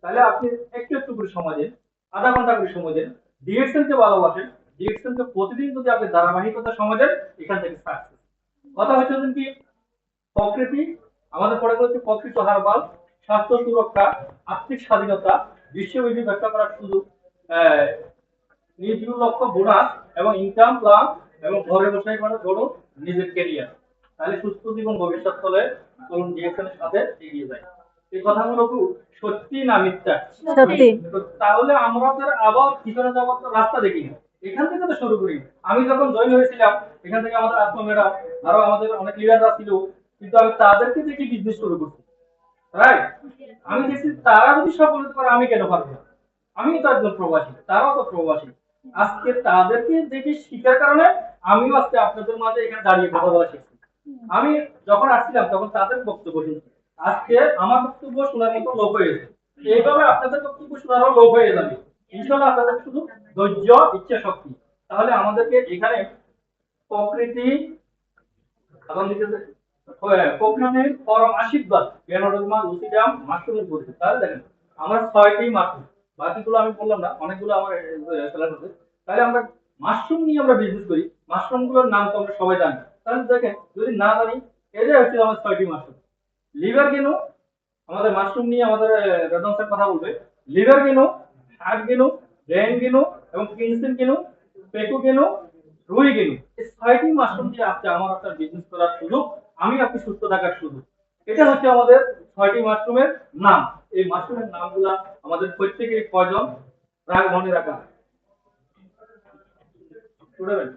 তাহলে আপনি একটু একটু করে সময় দিন, আধা ঘন্টা করে সময় দিন, ডিএক্সএল কে ভালোবাসেন, ডিএক্সএল কে প্রতিদিন যদি আপনি ধারাবাহিকতা সময় দেন, এখান থেকে সাকসেস। কথা হচ্ছে কি, প্রকৃতি, আমাদের পড়ে হচ্ছে প্রকৃত হারবাল, স্বাস্থ্য সুরক্ষা, আর্থিক স্বাধীনতা, বিশ্বব্যাপী ব্যবসা করার সুযোগ, আহ, নিজ লক্ষ্য বোনাস এবং ইনকাম প্লাস, এবং ঘরে বসে করা ধরুন নিজের কেরিয়ার। তাহলে সুস্থ জীবন ভবিষ্যৎ হলে চলুন ডিএক্সএল এর সাথে এগিয়ে যায়। এই কথাগুলো কি সত্যি না মিথ্যা? সত্যি। তো তাহলে আমাদের আবার পিছনে যাওয়ার তো রাস্তা দেখি না, এখান থেকে তো শুরু করি। আমি যখন জয়েন হয়েছিলাম, এখান থেকে আমাদের আসমা ম্যাডাম, আরো আমাদের অনেক লিডাররা ছিল, কিন্তু আমি তাদেরকে দেখে বিজনেস শুরু করছি। রাইট? আমি দেখছি তারা যদি সফল হতে পারে, আমি কেন পারবো না? আমিও তো একজন প্রবাসী, তারাও তো প্রবাসী। আজকে তাদেরকে দেখে শিখার কারণে আমিও আজকে আপনাদের মাঝে এখানে দাঁড়িয়ে কথা বলা শিখছি। আমি যখন আসছিলাম তখন তাদের বক্তব্য শুনছি, আজকে আমার বক্তব্য শোনার মতো লোক হয়েছে। এইভাবে আপনাদের বক্তব্য শোনারও লোক হয়ে যাবে ইনশাল্লাহ। আপনাদের শুধু ধৈর্য, ইচ্ছা শক্তি। তাহলে আমাদেরকে এখানে প্রকৃতি এবং প্রকৃতির পরম আশীর্বাদ গ্যানোডোমা লুসিডাম মাশরুমের পরিচিত। তাহলে দেখেন আমার 6টি মাশরুম, বাকিগুলো আমি বললাম না, অনেকগুলো আমার সেলেক্ট আছে। তাহলে আমরা মাশরুম নিয়ে আমরা বিজনেস করি, মাশরুম গুলোর নাম তো আমরা সবাই জানি। তাহলে দেখেন যদি না জানি, এই যে হচ্ছে আমার 6টি মাশরুম। লিভার গেনু, আমাদের মাশরুম নিয়ে আমাদের রেদন স্যার কথা বলবে। লিভার গেনু, হার্ট গেনু, ব্রেন গেনু এবং কিনসিন গেনু, পেকু গেনু, রুই গেনু, এই 6টি মাশরুম দিয়ে আজকে আমার একটা বিজনেস করার সুযোগ, আমি আপনি সুস্থ থাকার সুযোগ। এটা হচ্ছে আমাদের 6টি মাশরুমের নাম। এই মাশরুমের নামগুলা আমাদের প্রত্যেকেরই প্রয়োজন রাগ মনে রাখা। শুনবেন?